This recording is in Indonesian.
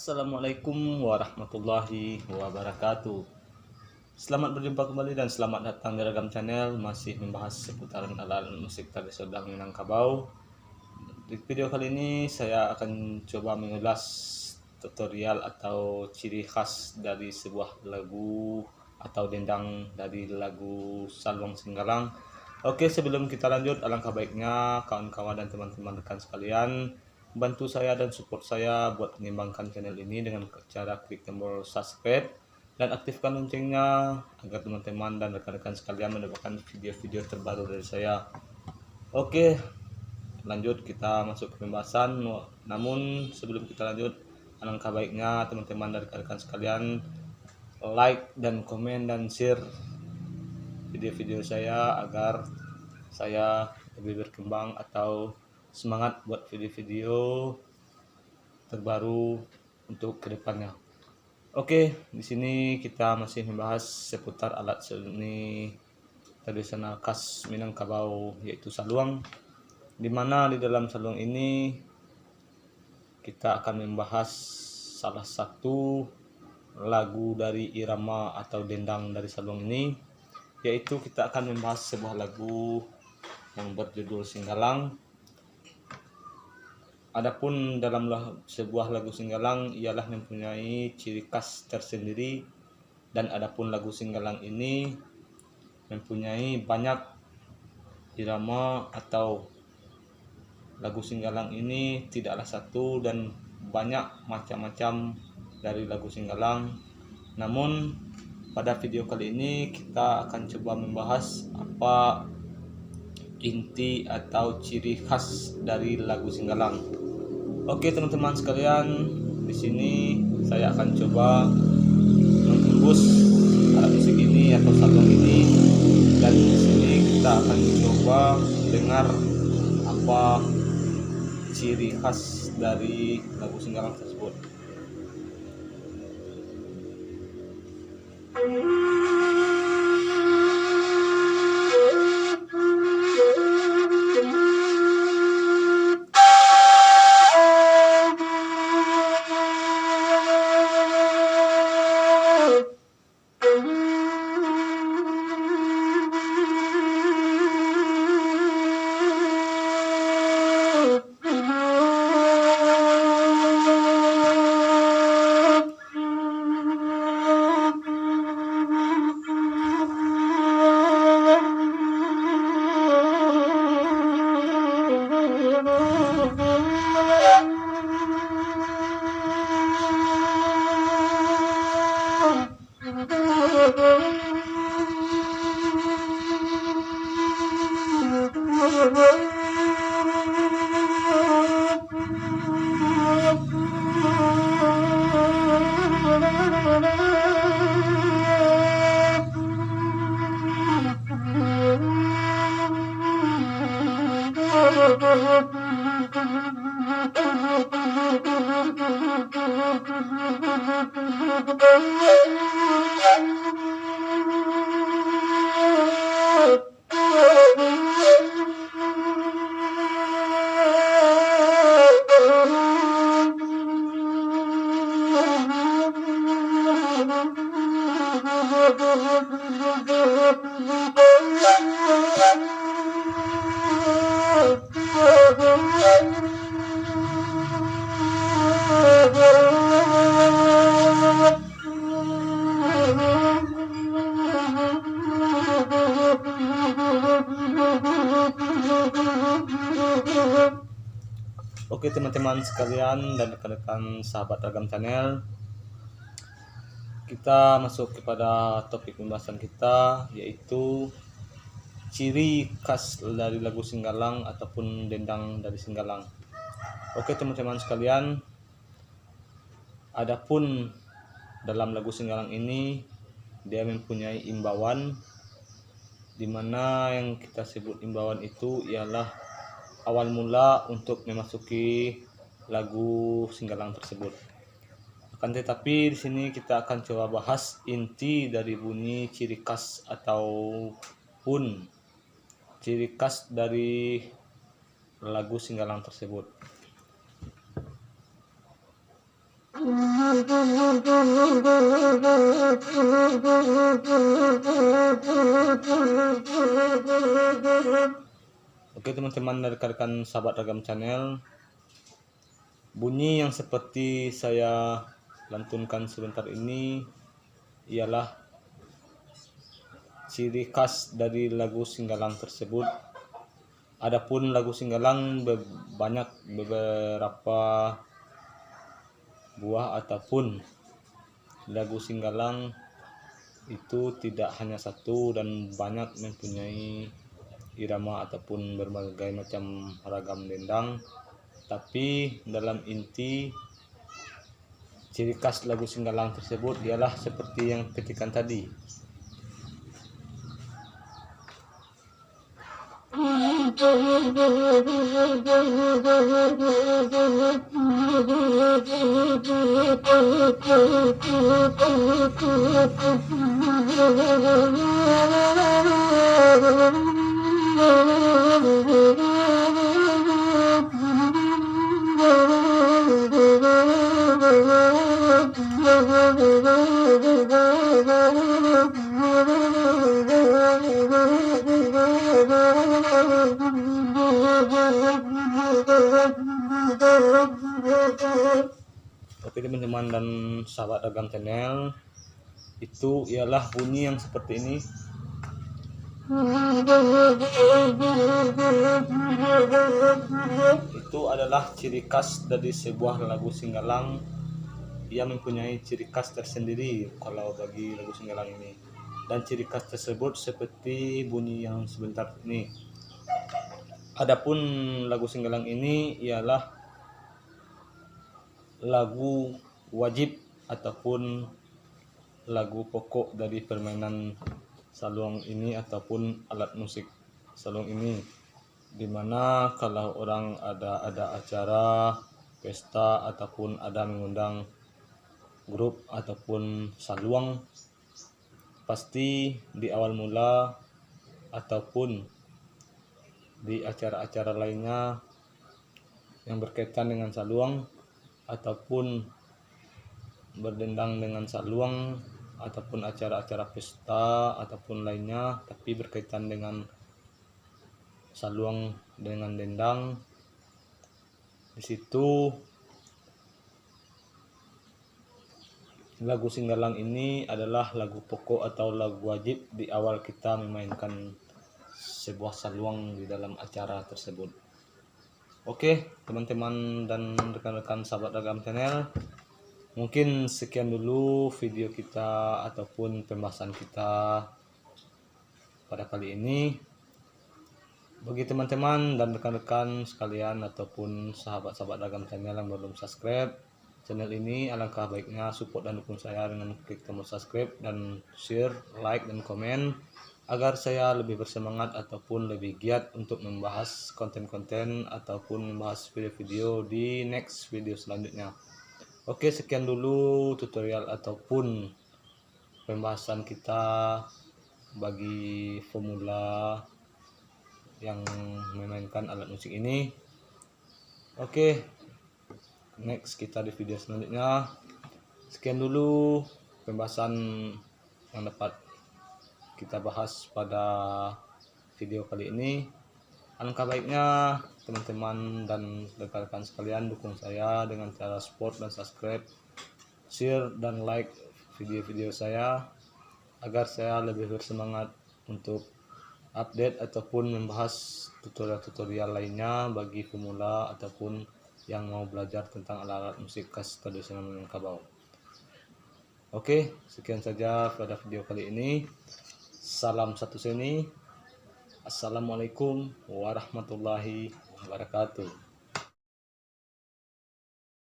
Assalamualaikum warahmatullahi wabarakatuh. Selamat berjumpa kembali dan selamat datang di Ragam Channel. Masih membahas seputaran alat musik tradisional Minangkabau. Di video kali ini saya akan coba mengulas tutorial atau ciri khas dari sebuah lagu atau dendang dari lagu Saluang Singgalang. Oke, sebelum kita lanjut, alangkah baiknya kawan-kawan dan teman-teman rekan sekalian bantu saya dan support saya buat mengembangkan channel ini dengan cara klik tombol subscribe dan aktifkan loncengnya agar teman-teman dan rekan-rekan sekalian mendapatkan video-video terbaru dari saya. Oke, lanjut kita masuk ke pembahasan. Namun sebelum kita lanjut, alangkah baiknya teman-teman dan rekan-rekan sekalian like dan komen dan share video-video saya agar saya lebih berkembang atau semangat buat video-video terbaru untuk kedepannya. Oke, di sini kita masih membahas seputar alat seni tradisional khas Minangkabau yaitu saluang. Di mana di dalam saluang ini kita akan membahas salah satu lagu dari irama atau dendang dari saluang ini, yaitu kita akan membahas sebuah lagu yang berjudul Singgalang. Adapun dalam sebuah lagu Singgalang ialah mempunyai ciri khas tersendiri, dan adapun lagu Singgalang ini mempunyai banyak irama atau lagu Singgalang ini tidaklah satu dan banyak macam-macam dari lagu Singgalang. Namun pada video kali ini kita akan coba membahas apa inti atau ciri khas dari lagu Singgalang. Oke teman-teman sekalian, di sini saya akan coba menghembus alat musik ini atau saluang ini, dan di sini kita akan coba dengar apa ciri khas dari lagu Singgalang tersebut. Oke teman-teman sekalian dan rekan-rekan sahabat Ragam Channel, kita masuk kepada topik pembahasan kita, yaitu ciri khas dari lagu Singgalang ataupun dendang dari Singgalang. Oke teman-teman sekalian, adapun dalam lagu Singgalang ini dia mempunyai imbauan, dimana yang kita sebut imbauan itu ialah awal mula untuk memasuki lagu Singgalang tersebut. Akan tetapi di sini kita akan coba bahas inti dari bunyi ciri khas ataupun ciri khas dari lagu Singgalang tersebut. Oke teman-teman dari rekan sahabat Ragam Channel, bunyi yang seperti saya lantunkan sebentar ini ialah ciri khas dari lagu Singgalang tersebut. Adapun lagu Singgalang banyak beberapa buah, ataupun lagu Singgalang itu tidak hanya satu dan banyak mempunyai irama ataupun berbagai macam ragam dendang, tapi dalam inti ciri khas lagu Singgalang tersebut ialah seperti yang ketikan tadi. Oke teman-teman dan sahabat Ragam Channel, itu ialah bunyi yang seperti ini. Itu adalah ciri khas dari sebuah lagu Singgalang. Ia mempunyai ciri khas tersendiri kalau bagi lagu Singgalang ini, dan ciri khas tersebut seperti bunyi yang sebentar ini. Adapun lagu Singgalang ini ialah lagu wajib ataupun lagu pokok dari permainan saluang ini ataupun alat musik saluang ini, dimana kalau orang ada acara pesta ataupun ada mengundang grup ataupun saluang, pasti di awal mula ataupun di acara-acara lainnya yang berkaitan dengan saluang ataupun berdendang dengan saluang ataupun acara-acara pesta ataupun lainnya tapi berkaitan dengan saluang dengan dendang, di situ lagu Singgalang ini adalah lagu pokok atau lagu wajib di awal kita memainkan sebuah saluang di dalam acara tersebut. Oke teman-teman dan rekan-rekan sahabat Ragam Channel, mungkin sekian dulu video kita ataupun pembahasan kita pada kali ini. Bagi teman-teman dan rekan-rekan sekalian ataupun sahabat-sahabat Ragam Channel yang belum subscribe channel ini, alangkah baiknya support dan dukung saya dengan klik tombol subscribe dan share, like, dan komen agar saya lebih bersemangat ataupun lebih giat untuk membahas konten-konten ataupun membahas video-video di next video selanjutnya. Oke, sekian dulu tutorial ataupun pembahasan kita bagi formula yang memainkan alat musik ini. Oke, next kita di video selanjutnya. Sekian dulu pembahasan yang dapat kita bahas pada video kali ini. Alangkah baiknya teman-teman dan rekan-rekan sekalian dukung saya dengan cara support dan subscribe, share, dan like video-video saya agar saya lebih bersemangat untuk update ataupun membahas tutorial-tutorial lainnya bagi pemula ataupun yang mau belajar tentang alat-alat musik khas tradisional Minangkabau. Oke, sekian saja pada video kali ini. Salam satu seni. Assalamualaikum warahmatullahi wabarakatuh.